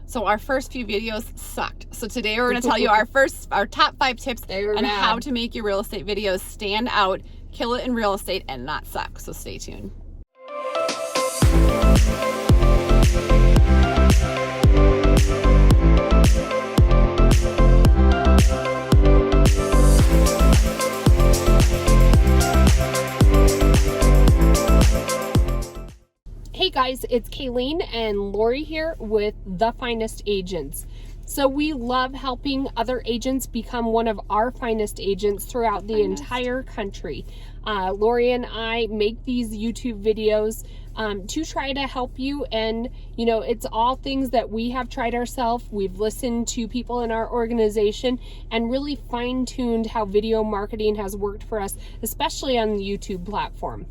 So our first few videos sucked. So today we're going to tell you our top 5 tips on how to make your real estate videos stand out, kill it in real estate, and not suck. So stay tuned. Hey guys, it's Kayleen and Lori here with The Finest Agents. So we love helping other agents become one of our finest agents throughout the entire country. Lori and I make these YouTube videos to try to help you, and you know, it's all things that we have tried ourselves. We've listened to people in our organization and really fine-tuned how video marketing has worked for us, especially on the YouTube platform.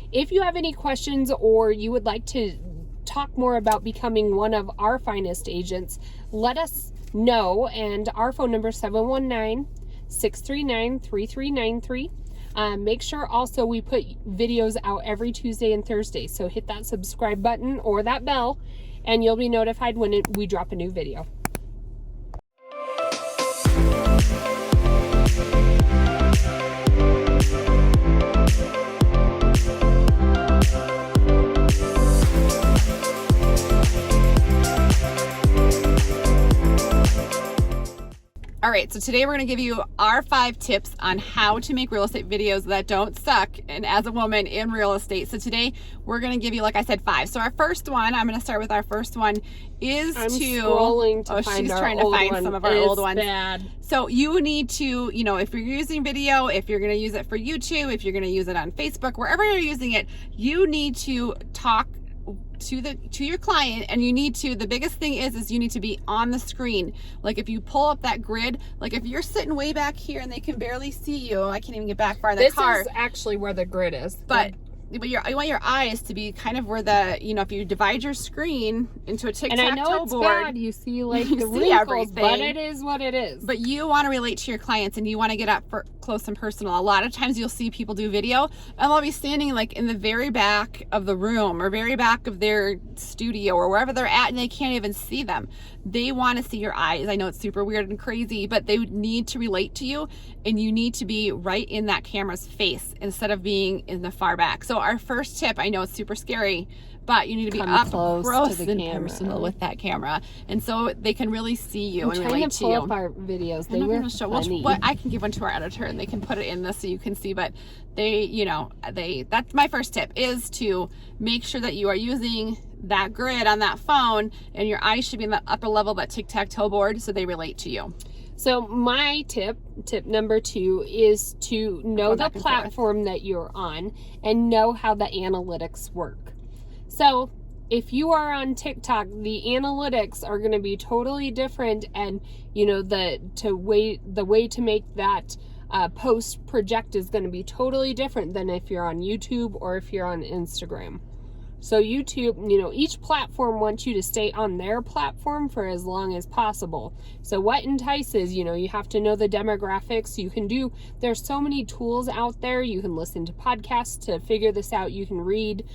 If you have any questions or you would like to talk more about becoming one of our finest agents, let us know. And our phone number is 719-639-3393. Make sure also we put videos out every Tuesday and Thursday. So hit that subscribe button or that bell and you'll be notified when we drop a new video. All right, so today we're going to give you our 5 tips on how to make real estate videos that don't suck, and as a woman in real estate. So today we're going to give you, like I said, 5. So our first one, I'm going to start with our first one, is scrolling to find she's our trying to find one. some of our old ones. Bad. So you need to, you know, if you're using video, if you're going to use it for YouTube, if you're going to use it on Facebook, wherever you're using it, you need to talk to your client, and you need to, the biggest thing is you need to be on the screen. Like if you pull up that grid, like if you're sitting way back here and they can barely see you, I can't even get back far in the car. This is actually where the grid is. But I want your eyes to be kind of where the, you know, if you divide your screen into a tic-tac-toe board. And I know it's bad, you see like the wrinkles, everything, but it is what it is. But you want to relate to your clients and you want to get up for close and personal. A lot of times you'll see people do video and they'll be standing like in the very back of the room or very back of their studio or wherever they're at, and they can't even see them. They want to see your eyes. I know it's super weird and crazy, but they need to relate to you, and you need to be right in that camera's face instead of being in the far back. So our first tip, I know it's super scary, but you need to be up close and personal with that camera, and so they can really see you and relate to you. I'm trying to pull up our videos. They were funny. Well, I can give one to our editor and they can put it in this so you can see, but they, you know, that's my first tip, is to make sure that you are using that grid on that phone and your eyes should be in the upper level of that tic-tac-toe board so they relate to you. So my tip number 2 is to know the platform that you're on and know how the analytics work. So if you are on TikTok, the analytics are going to be totally different, and you know the way to make that post project is going to be totally different than if you're on YouTube or if you're on Instagram. So YouTube, you know, each platform wants you to stay on their platform for as long as possible. So what entices, you know, you have to know the demographics. There's so many tools out there. You can listen to podcasts to figure this out. You can read.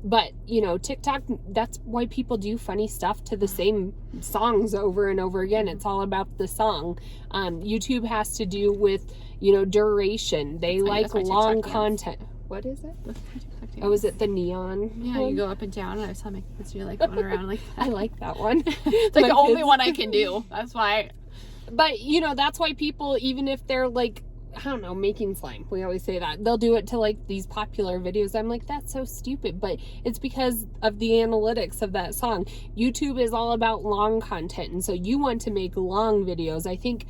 But, you know, TikTok, that's why people do funny stuff to the same songs over and over again. It's all about the song. YouTube has to do with, you know, duration. They like long content. What is it? Oh, is it the neon? Yeah, one? You go up and down, and I saw my kids do like going around like that. I like that one. It's like the only one I can do. That's why. But, you know, that's why people, even if they're like, I don't know, making slime, we always say that, they'll do it to like these popular videos. I'm like, that's so stupid, but it's because of the analytics of that song. YouTube is all about long content, and so you want to make long videos. I think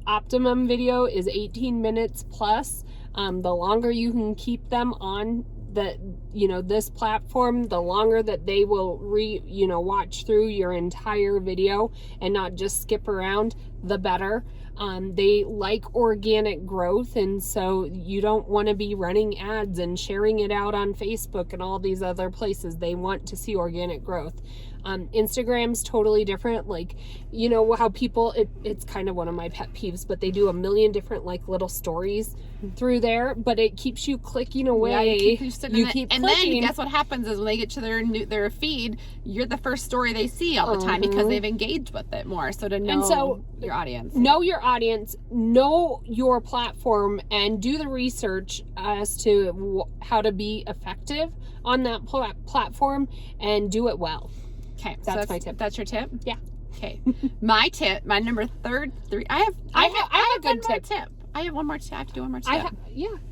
optimum video is 18 minutes plus. The longer you can keep them on this platform, the longer that they will watch through your entire video and not just skip around, the better. They like organic growth, and so you don't want to be running ads and sharing it out on Facebook and all these other places. They want to see organic growth. Instagram's totally different. Like, you know how people, it's kind of one of my pet peeves, but they do a million different like little stories through there, but it keeps you clicking away. Yeah, you keep and clicking. then guess what happens is when they get to their feed, you're the first story they see all the time because they've engaged with it more. So to know your audience. Know your audience, know your platform, and do the research as to how to be effective on that platform and do it well. Okay, that's my tip. That's your tip? Yeah. Okay. My tip, my number three. I have a good one more tip. I have one more tip. I have to do one more tip.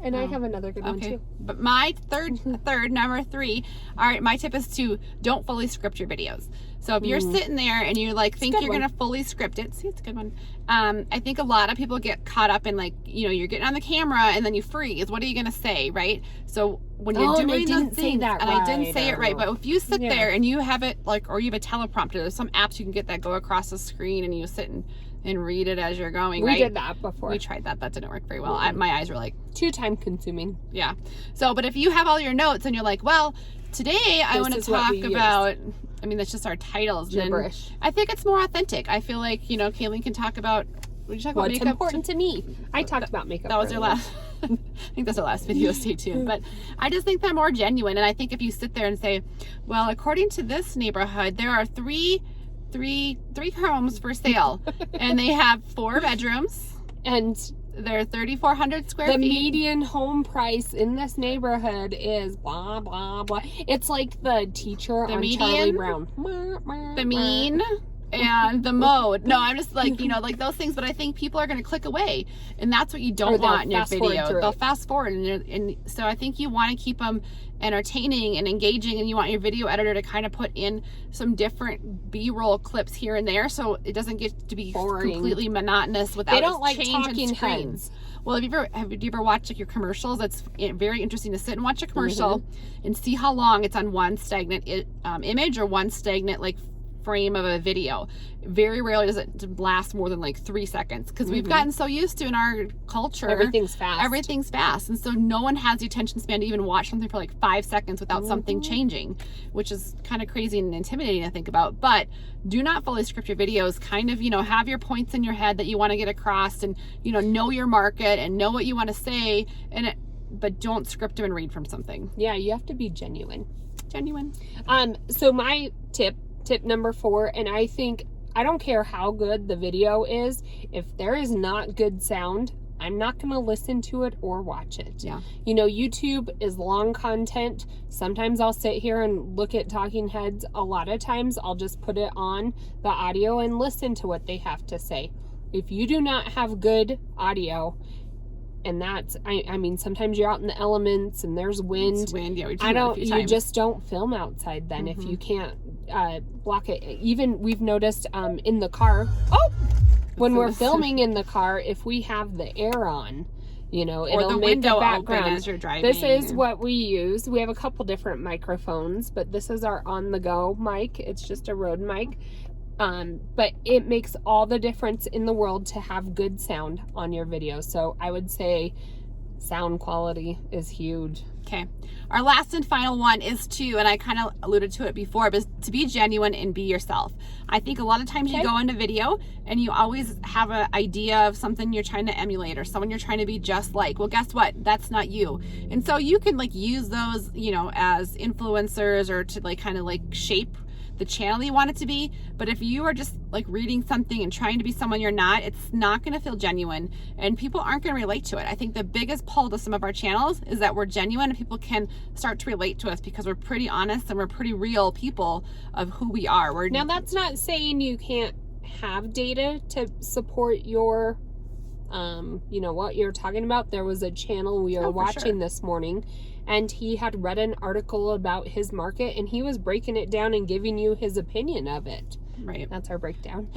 And I have another good one too. But my third, number 3. All right, my tip is to don't fully script your videos. So if you're sitting there and you like think you're gonna fully script it, see, it's a good one. I think a lot of people get caught up in like, you know, you're getting on the camera and then you freeze. What are you gonna say, right? So when you're doing those things, I didn't say it right, but if you sit there and you have it like, or you have a teleprompter, there's some apps you can get that go across the screen and you sit and read it as you're going. We did that before. We tried that. That didn't work very well. My eyes were like too time consuming. Yeah. So, but if you have all your notes and you're like, well, today I want to talk about. I mean, that's just our titles. Gibberish. I think it's more authentic. I feel like, you know, Kayleen can talk about. What did you talk about? What's important to me? I talked about makeup. That was your last. I think that's our last video. Stay tuned. But I just think they're more genuine, and I think if you sit there and say, well, according to this neighborhood, there are three homes for sale, and they have 4 bedrooms, and they're 3,400 square feet. The median home price in this neighborhood is blah blah blah. It's like the teacher on Charlie Brown. The mean and the mode. No, I'm just like, you know, like those things, but I think people are going to click away, and that's what you don't want in your video. They'll fast forward, and so I think you want to keep them entertaining and engaging, and you want your video editor to kind of put in some different B-roll clips here and there, so it doesn't get to be completely monotonous without. They don't like talking heads. Well, have you ever watched like your commercials? It's very interesting to sit and watch a commercial and see how long it's on one stagnant image or one stagnant like frame of a video. Very rarely does it last more than like 3 seconds, because we've gotten so used to in our culture, everything's fast, and so no one has the attention span to even watch something for like 5 seconds without something changing, which is kind of crazy and intimidating to think about. But do not fully script your videos. Kind of, you know, have your points in your head that you want to get across, and you know your market and know what you want to say, but don't script them and read from something. Yeah, you have to be genuine. So my tip number 4, and I don't care how good the video is, if there is not good sound, I'm not going to listen to it or watch it. Yeah. You know, YouTube is long content. Sometimes I'll sit here and look at talking heads. A lot of times I'll just put it on the audio and listen to what they have to say. If you do not have good audio, and that's, I mean, sometimes you're out in the elements and there's wind. It's wind, yeah. You just don't film outside then if you can't block it. Even we've noticed in the car. When we're filming in the car, if we have the air on, you know, or it'll the make the window background. open as you're driving. This is what we use. We have a couple different microphones, but this is our on-the-go mic. It's just a Rode mic. But it makes all the difference in the world to have good sound on your video. So I would say sound quality is huge. Okay. Our last and final one is and I kind of alluded to it before, but to be genuine and be yourself. I think a lot of times you go into video and you always have an idea of something you're trying to emulate or someone you're trying to be just like. Well, guess what? That's not you. And so you can like use those, you know, as influencers or to like kind of like shape the channel you want it to be. But if you are just like reading something and trying to be someone you're not, it's not going to feel genuine and people aren't going to relate to it. I think the biggest pull to some of our channels is that we're genuine and people can start to relate to us because we're pretty honest and we're pretty real people of who we are. Now that's not saying you can't have data to support your you know what you're talking about. There was a channel we were watching this morning, and he had read an article about his market and he was breaking it down and giving you his opinion of it. Right. That's our breakdown.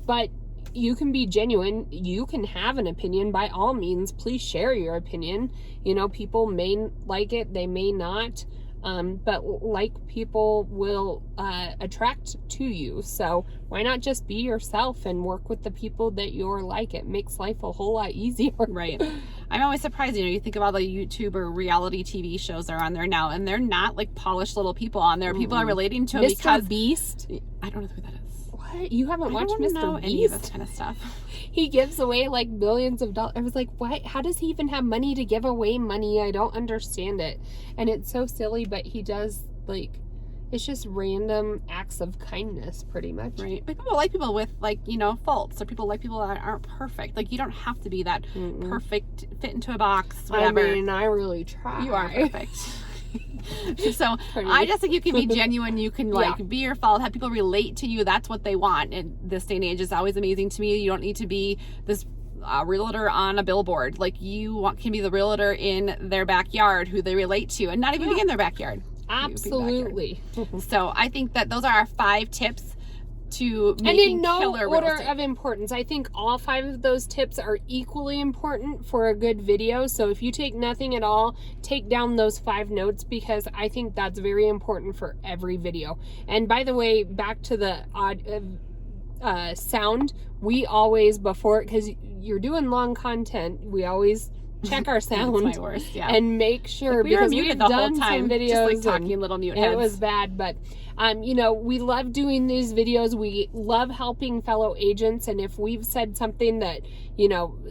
But you can be genuine. You can have an opinion. By all means, please share your opinion. You know, people may like it, they may not. But like people will attract to you. So why not just be yourself and work with the people that you're like? It makes life a whole lot easier. Right. I'm always surprised, you think of all the YouTube or reality TV shows that are on there now, and they're not like polished little people on there. People are relating to them because Beast. I don't know who that is. What? You haven't watched I don't know Mr. any of this Beast? kind of stuff. He gives away like millions of dollars. I was like, what? How does he even have money to give away money? I don't understand it. And it's so silly, but he does like, it's just random acts of kindness pretty much. Right. But people like people with faults, or people like people that aren't perfect. Like, you don't have to be that perfect, fit into a box, whatever. I mean, I really try. You are perfect. So I just think you can be genuine. You can be your fault, have people relate to you. That's what they want. And this day and age is always amazing to me. You don't need to be this realtor on a billboard. Like, can be the realtor in their backyard who they relate to, and not even be in their backyard. Absolutely. So I think that those are our 5 tips to making and in no killer order real estate. of importance. I think all 5 of those tips are equally important for a good video. So if you take nothing at all, take down those 5 notes, because I think that's very important for every video. And by the way, back to the sound, we always, because you're doing long content, we always check our sound. That's my worst, yeah. And make sure, we were because muted we've the done whole time, some videos just like talking little mute heads. It was bad, but we love doing these videos. We love helping fellow agents, and if we've said something that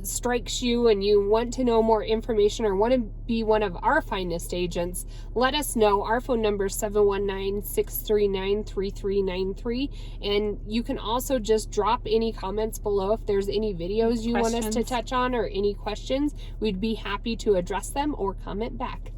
strikes you and you want to know more information or want to be one of our finest agents, let us know. Our phone number is 719-639-3393, and you can also just drop any comments below if there's any videos you want us to touch on or any questions. We'd be happy to address them or comment back.